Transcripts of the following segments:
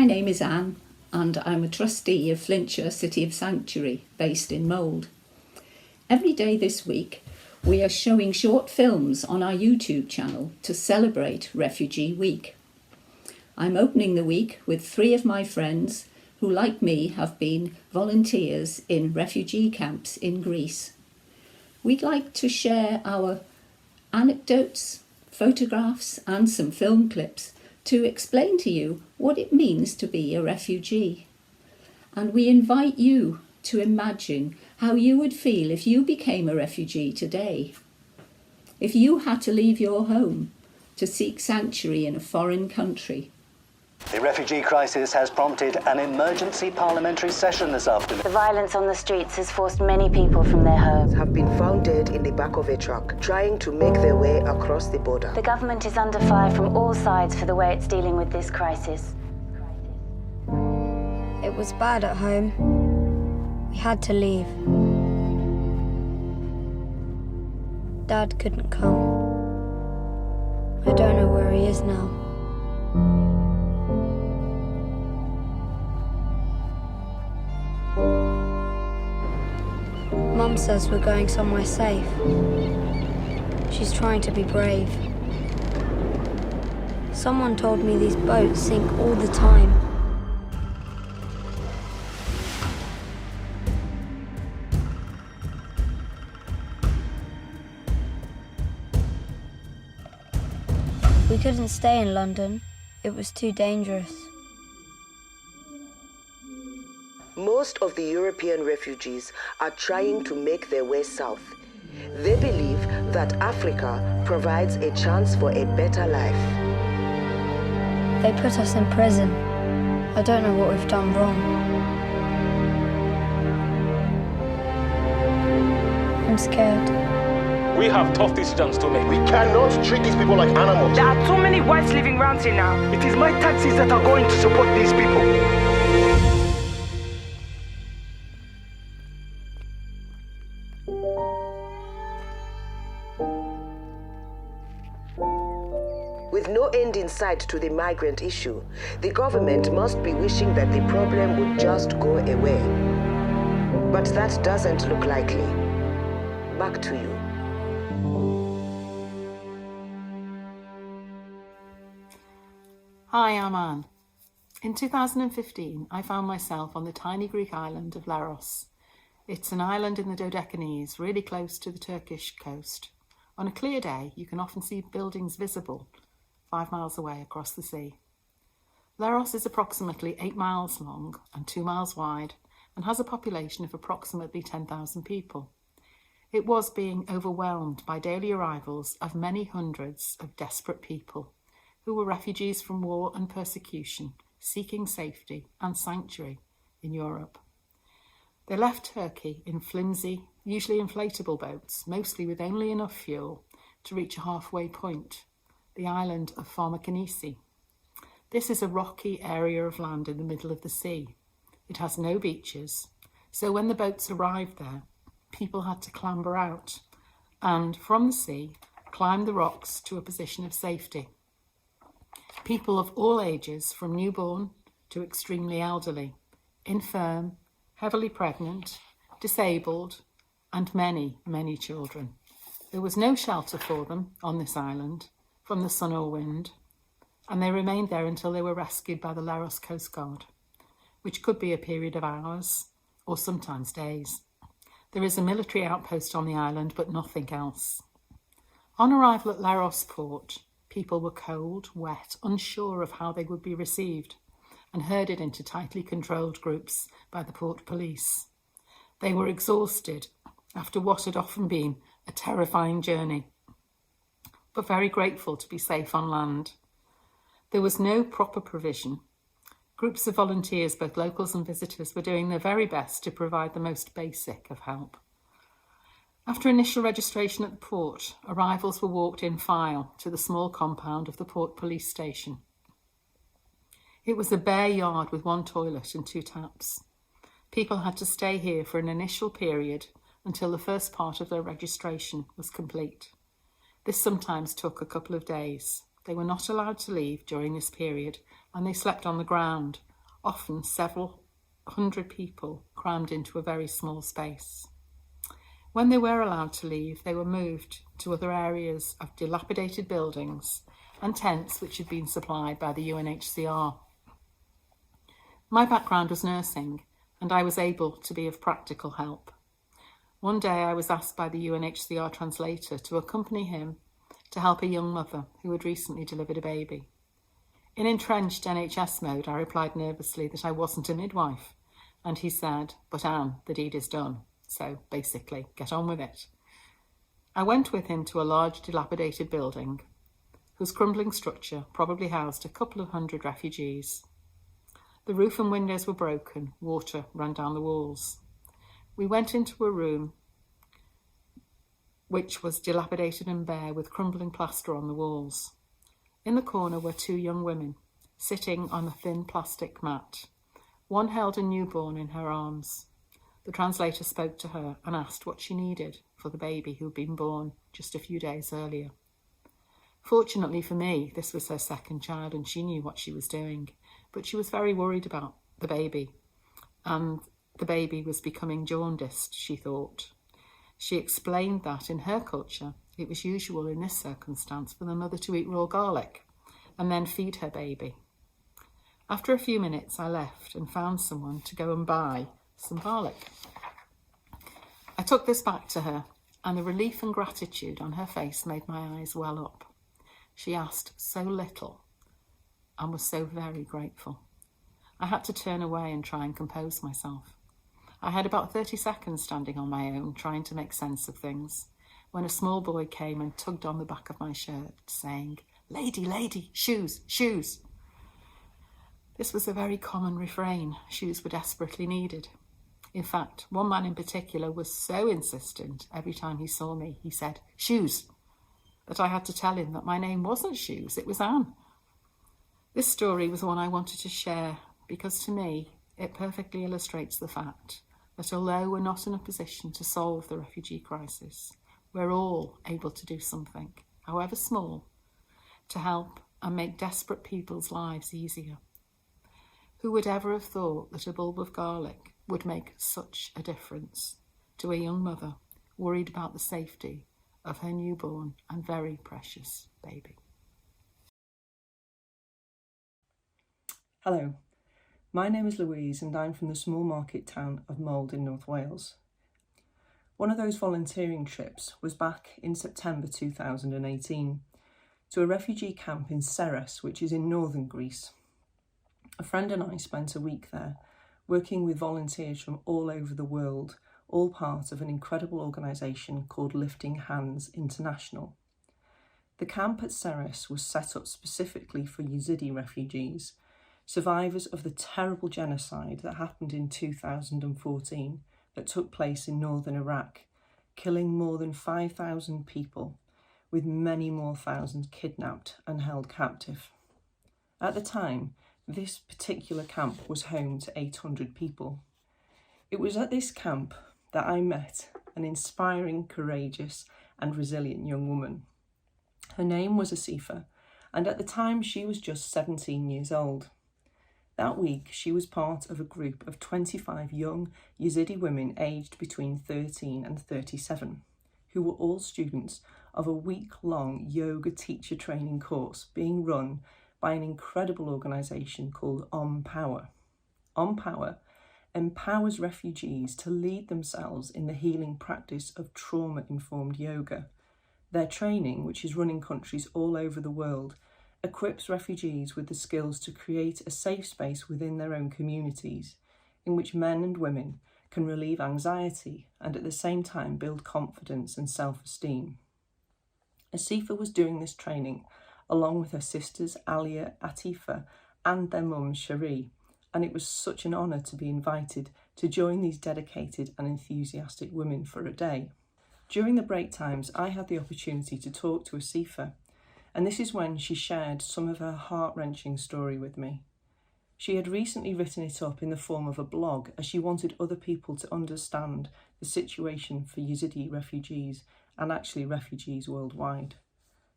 name is Anne, and I'm a trustee of Flintshire City of Sanctuary, based in Mould. Every day this week, we are showing short films on our YouTube channel to celebrate Refugee Week. I'm opening the week with 3 of my friends who, like me, have been volunteers in refugee camps in Greece. We'd like to share our anecdotes, photographs and some film clips to explain to you what it means to be a refugee. And we invite you to imagine how you would feel if you became a refugee today. If you had to leave your home to seek sanctuary in a foreign country. The refugee crisis has prompted an emergency parliamentary session this afternoon. The violence on the streets has forced many people from their homes. Have been found dead in the back of a truck, trying to make their way across the border. The government is under fire from all sides for the way it's dealing with this crisis. It was bad at home. We had to leave. Dad couldn't come. I don't know where he is now. Mum says we're going somewhere safe. She's trying to be brave. Someone told me these boats sink all the time. We couldn't stay in London. It was too dangerous. Most of the European refugees are trying to make their way south. They believe that Africa provides a chance for a better life. They put us in prison. I don't know what we've done wrong. I'm scared. We have tough decisions to make. We cannot treat these people like animals. There are too many whites living around here now. It is my taxes that are going to support these people. With no end in sight to the migrant issue, the government must be wishing that the problem would just go away. But that doesn't look likely. Back to you. Hi, I'm Anne. In 2015, I found myself on the tiny Greek island of Laros. It's an island in the Dodecanese, really close to the Turkish coast. On a clear day, you can often see buildings visible 5 miles away across the sea. Laros is approximately 8 miles long and 2 miles wide and has a population of approximately 10,000 people. It was being overwhelmed by daily arrivals of many hundreds of desperate people who were refugees from war and persecution, seeking safety and sanctuary in Europe. They left Turkey in flimsy, usually inflatable boats, mostly with only enough fuel to reach a halfway point, the island of Farmakonisi. This is a rocky area of land in the middle of the sea. It has no beaches, so when the boats arrived there, people had to clamber out and, from the sea, climb the rocks to a position of safety. People of all ages, from newborn to extremely elderly, infirm, heavily pregnant, disabled, and many, many children. There was no shelter for them on this island from the sun or wind, and they remained there until they were rescued by the Laros Coast Guard, which could be a period of hours or sometimes days. There is a military outpost on the island, but nothing else. On arrival at Laros port, people were cold, wet, unsure of how they would be received, and herded into tightly controlled groups by the port police. They were exhausted after what had often been a terrifying journey, but very grateful to be safe on land. There was no proper provision. Groups of volunteers, both locals and visitors, were doing their very best to provide the most basic of help. After initial registration at the port, arrivals were walked in file to the small compound of the port police station. It was a bare yard with 1 toilet and 2 taps. People had to stay here for an initial period until the first part of their registration was complete. This sometimes took a couple of days. They were not allowed to leave during this period, and they slept on the ground, often several hundred people crammed into a very small space. When they were allowed to leave, they were moved to other areas of dilapidated buildings and tents which had been supplied by the UNHCR. My background was nursing, and I was able to be of practical help. One day I was asked by the UNHCR translator to accompany him to help a young mother who had recently delivered a baby. In entrenched NHS mode, I replied nervously that I wasn't a midwife, and he said, "But Anne, the deed is done, so basically, get on with it." I went with him to a large dilapidated building, whose crumbling structure probably housed a couple of hundred refugees. The roof and windows were broken, water ran down the walls. We went into a room which was dilapidated and bare, with crumbling plaster on the walls. In the corner were two young women, sitting on a thin plastic mat. One held a newborn in her arms. The translator spoke to her and asked what she needed for the baby who had been born just a few days earlier. Fortunately for me, this was her second child and she knew what she was doing, but she was very worried about the baby, and the baby was becoming jaundiced, she thought. She explained that in her culture, it was usual in this circumstance for the mother to eat raw garlic and then feed her baby. After a few minutes, I left and found someone to go and buy some garlic. I took this back to her, and the relief and gratitude on her face made my eyes well up. She asked so little and was so very grateful. I had to turn away and try and compose myself. I had about 30 seconds standing on my own, trying to make sense of things, when a small boy came and tugged on the back of my shirt, saying, "Lady, lady, shoes, shoes." This was a very common refrain. Shoes were desperately needed. In fact, one man in particular was so insistent every time he saw me, he said, "Shoes," that I had to tell him that my name wasn't Shoes, it was Anne. This story was one I wanted to share because to me, it perfectly illustrates the fact that although we're not in a position to solve the refugee crisis, we're all able to do something, however small, to help and make desperate people's lives easier. Who would ever have thought that a bulb of garlic would make such a difference to a young mother worried about the safety of her newborn and very precious baby? Hello, my name is Louise and I'm from the small market town of Mold in North Wales. One of those volunteering trips was back in September 2018 to a refugee camp in Serres, which is in northern Greece. A friend and I spent a week there working with volunteers from all over the world, all part of an incredible organisation called Lifting Hands International. The camp at Serres was set up specifically for Yazidi refugees, survivors of the terrible genocide that happened in 2014 that took place in northern Iraq, killing more than 5,000 people, with many more thousands kidnapped and held captive. At the time, this particular camp was home to 800 people. It was at this camp that I met an inspiring, courageous and resilient young woman. Her name was Asifa, and at the time she was just 17 years old. That week, she was part of a group of 25 young Yazidi women aged between 13 and 37, who were all students of a week-long yoga teacher training course being run by an incredible organisation called On Power. On Power empowers refugees to lead themselves in the healing practice of trauma-informed yoga. Their training, which is run in countries all over the world, equips refugees with the skills to create a safe space within their own communities in which men and women can relieve anxiety and at the same time build confidence and self-esteem. Asifa was doing this training along with her sisters Alia, Atifa and their mum Cherie, and it was such an honour to be invited to join these dedicated and enthusiastic women for a day. During the break times, I had the opportunity to talk to Asifa, and this is when she shared some of her heart-wrenching story with me. She had recently written it up in the form of a blog as she wanted other people to understand the situation for Yazidi refugees and actually refugees worldwide.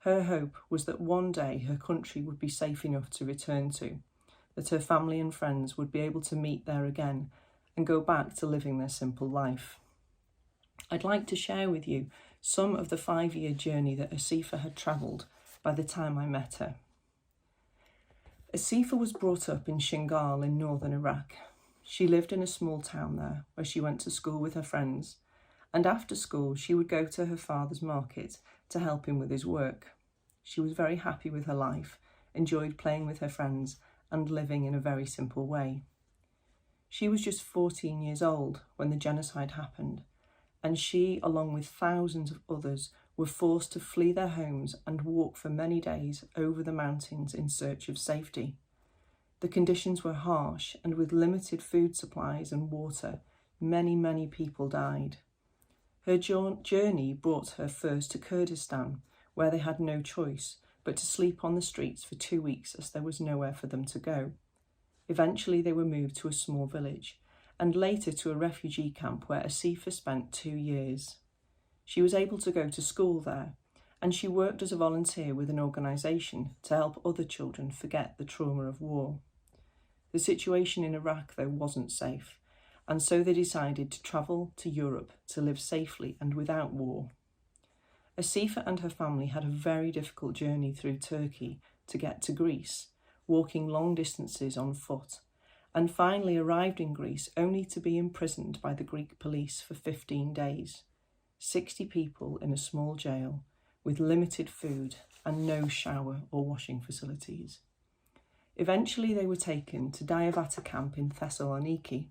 Her hope was that one day her country would be safe enough to return to, that her family and friends would be able to meet there again and go back to living their simple life. I'd like to share with you some of the 5-year journey that Asifa had travelled by the time I met her. Asifa was brought up in Shingal in northern Iraq. She lived in a small town there where she went to school with her friends, and after school she would go to her father's market to help him with his work. She was very happy with her life, enjoyed playing with her friends and living in a very simple way. She was just 14 years old when the genocide happened, and she, along with thousands of others, were forced to flee their homes and walk for many days over the mountains in search of safety. The conditions were harsh, and with limited food supplies and water, many people died. Her journey brought her first to Kurdistan, where they had no choice but to sleep on the streets for 2 weeks as there was nowhere for them to go. Eventually they were moved to a small village, and later to a refugee camp where Asifa spent 2 years. She was able to go to school there, and she worked as a volunteer with an organisation to help other children forget the trauma of war. The situation in Iraq, though, wasn't safe, and so they decided to travel to Europe to live safely and without war. Asifa and her family had a very difficult journey through Turkey to get to Greece, walking long distances on foot, and finally arrived in Greece only to be imprisoned by the Greek police for 15 days. 60 people in a small jail with limited food and no shower or washing facilities. Eventually they were taken to Diavata camp in Thessaloniki,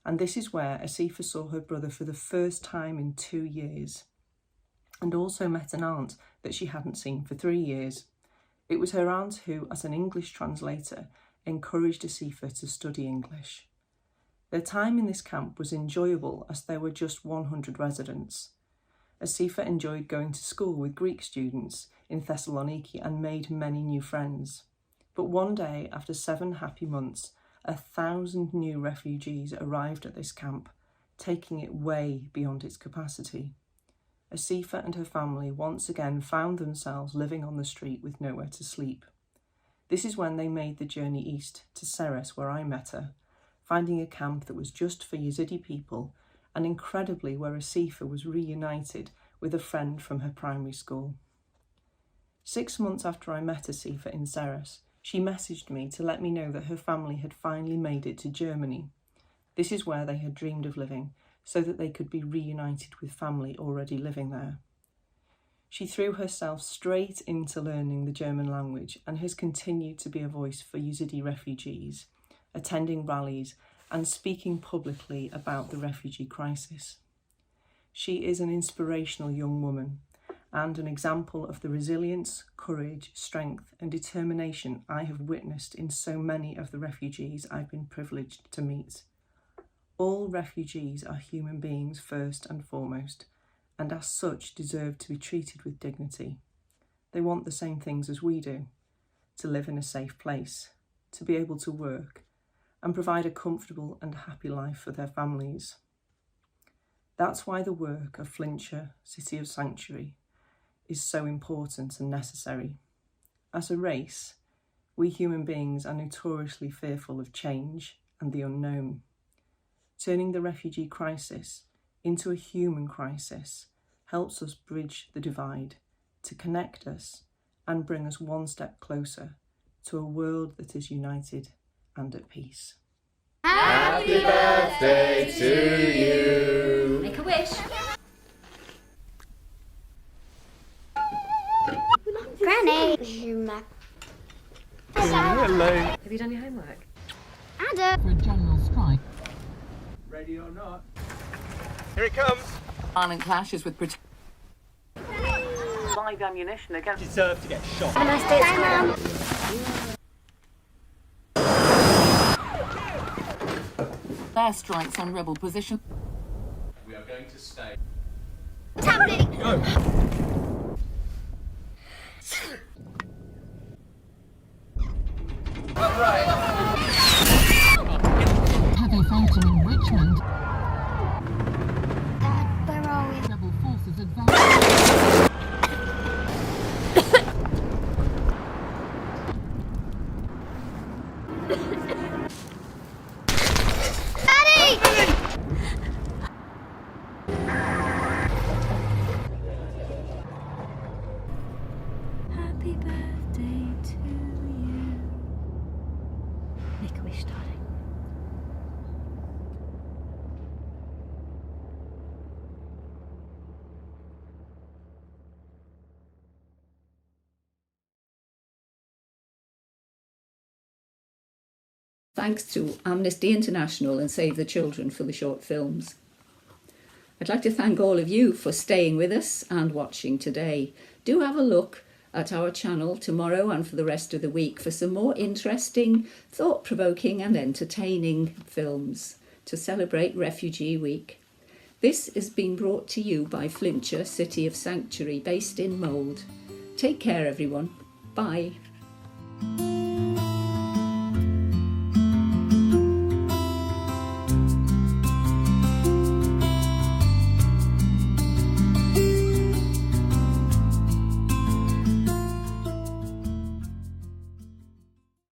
and this is where Asifa saw her brother for the first time in 2 years, and also met an aunt that she hadn't seen for 3 years. It was her aunt who, as an English translator, encouraged Asifa to study English. Their time in this camp was enjoyable as there were just 100 residents. Asifa enjoyed going to school with Greek students in Thessaloniki and made many new friends. But one day, after 7 happy months, 1,000 new refugees arrived at this camp, taking it way beyond its capacity. Asifa and her family once again found themselves living on the street with nowhere to sleep. This is when they made the journey east to Seres, where I met her, finding a camp that was just for Yazidi people, and incredibly where Asifa was reunited with a friend from her primary school. 6 months after I met Asifa in Seres, she messaged me to let me know that her family had finally made it to Germany. This is where they had dreamed of living, so that they could be reunited with family already living there. She threw herself straight into learning the German language and has continued to be a voice for Yazidi refugees, attending rallies and speaking publicly about the refugee crisis. She is an inspirational young woman and an example of the resilience, courage, strength and determination I have witnessed in so many of the refugees I've been privileged to meet. All refugees are human beings first and foremost, and as such deserve to be treated with dignity. They want the same things as we do: to live in a safe place, to be able to work, and provide a comfortable and happy life for their families. That's why the work of Flintshire City of Sanctuary is so important and necessary. As a race, we human beings are notoriously fearful of change and the unknown. Turning the refugee crisis into a human crisis helps us bridge the divide, to connect us and bring us one step closer to a world that is united and at peace. Happy birthday to you! Make a wish. Granny! Hello. Have you done your homework? Ada! For a general strike. Ready or not? Here it comes. Violent clashes with Live ammunition against. Deserve to get shot. Have a nice day at school. airstrikes on rebel position. We are going to stay. What's happening? Go. Heavy fighting in Richmond. Dad, where are we? Rebel forces advance. Happy birthday to you. Make a wish, darling. Thanks to Amnesty International and Save the Children for the short films. I'd like to thank all of you for staying with us and watching today. Do have a look at our channel tomorrow and for the rest of the week for some more interesting, thought-provoking and entertaining films to celebrate Refugee Week. This has been brought to you by Flintshire City of Sanctuary, based in Mould. Take care, everyone. Bye.